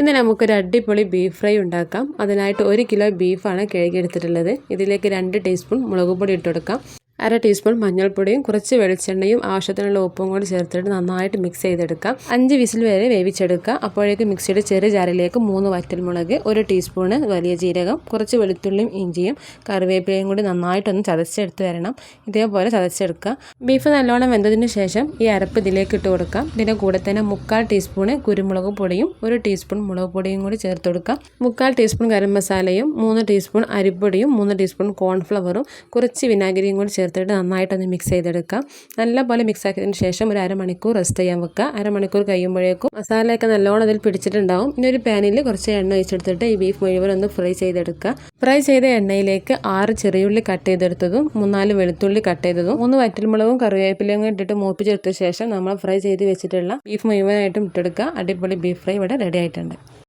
ഇന്ന് നമുക്കൊരു അടിപൊളി ബീഫ് ഫ്രൈ ഉണ്ടാക്കാം. അതിനായിട്ട് 1 കിലോ ബീഫാണ് കഴുകിയെടുത്തിട്ടുള്ളത്. ഇതിലേക്ക് 2 ടീസ്പൂൺ മുളക് പൊടി ഇട്ട് കൊടുക്കാം. 1/2 ടീസ്പൂൺ മഞ്ഞൾപ്പൊടിയും കുറച്ച് വെളിച്ചെണ്ണയും ആവശ്യത്തിനുള്ള ഉപ്പും കൂടി ചേർത്തിട്ട് നന്നായിട്ട് മിക്സ് ചെയ്തെടുക്കാം. 5 വിസിൽ വരെ വേവിച്ചെടുക്കുക. അപ്പോഴേക്ക് മിക്സിയുടെ ചെറിയ ജാറിലേക്ക് 3 വറ്റൽമുളക്, 1 ടീസ്പൂണ് വലിയ ജീരകം, കുറച്ച് വെളുത്തുള്ളിയും ഇഞ്ചിയും കറിവേപ്പിലയും കൂടി നന്നായിട്ടൊന്ന് ചതച്ചെടുത്ത് വരണം. ഇതേപോലെ ചതച്ചെടുക്കുക. ബീഫ് നല്ലോണം വെന്തതിന് ശേഷം ഈ അരപ്പ് ഇതിലേക്ക് ഇട്ട് കൊടുക്കാം. ഇതിൻ്റെ കൂടെ തന്നെ 3/4 ടീസ്പൂണ് കുരുമുളക് പൊടിയും 1 ടീസ്പൂൺ മുളക് പൊടിയും കൂടി ചേർത്ത് കൊടുക്കാം. 3/4 ടീസ്പൂൺ ഗരം മസാലയും 3 ടീസ്പൂൺ അരിപ്പൊടിയും 3 ടീസ്പൂൺ കോൺഫ്ലവറും കുറച്ച് വിനാഗിരിയും കൂടി ചേർത്തിട്ട് നന്നായിട്ടൊന്ന് മിക്സ് ചെയ്തെടുക്കാം. നല്ലപോലെ മിക്സ് ആക്കിയതിന് ശേഷം ഒരു അരമണിക്കൂർ റെസ്റ്റ് ചെയ്യാൻ വെക്കുക. അരമണിക്കൂർ കഴിയുമ്പോഴേക്കും മസാലയൊക്കെ നല്ലോണം അതിൽ പിടിച്ചിട്ടുണ്ടാവും. ഇനി ഒരു പാനിൽ കുറച്ച് എണ്ണ ഒഴിച്ചെടുത്തിട്ട് ഈ ബീഫ് മുഴുവൻ ഒന്ന് ഫ്രൈ ചെയ്തെടുക്കുക. ഫ്രൈ ചെയ്ത എണ്ണയിലേക്ക് 6 ചെറിയുള്ളി കട്ട് ചെയ്തെടുത്തതും 3-4 വെളുത്തുള്ളി കട്ട് ചെയ്തതും 3 വറ്റൽമുളകും കറിവേപ്പിലയും ഇട്ടിട്ട് മൂപ്പിച്ചെടുത്ത ശേഷം നമ്മൾ ഫ്രൈ ചെയ്ത് വെച്ചിട്ടുള്ള ബീഫ് മുഴുവനായിട്ടും ഇട്ടെടുക്കുക. അടിപൊളി ബീഫ് ഫ്രൈ ഇവിടെ റെഡി ആയിട്ടുണ്ട്.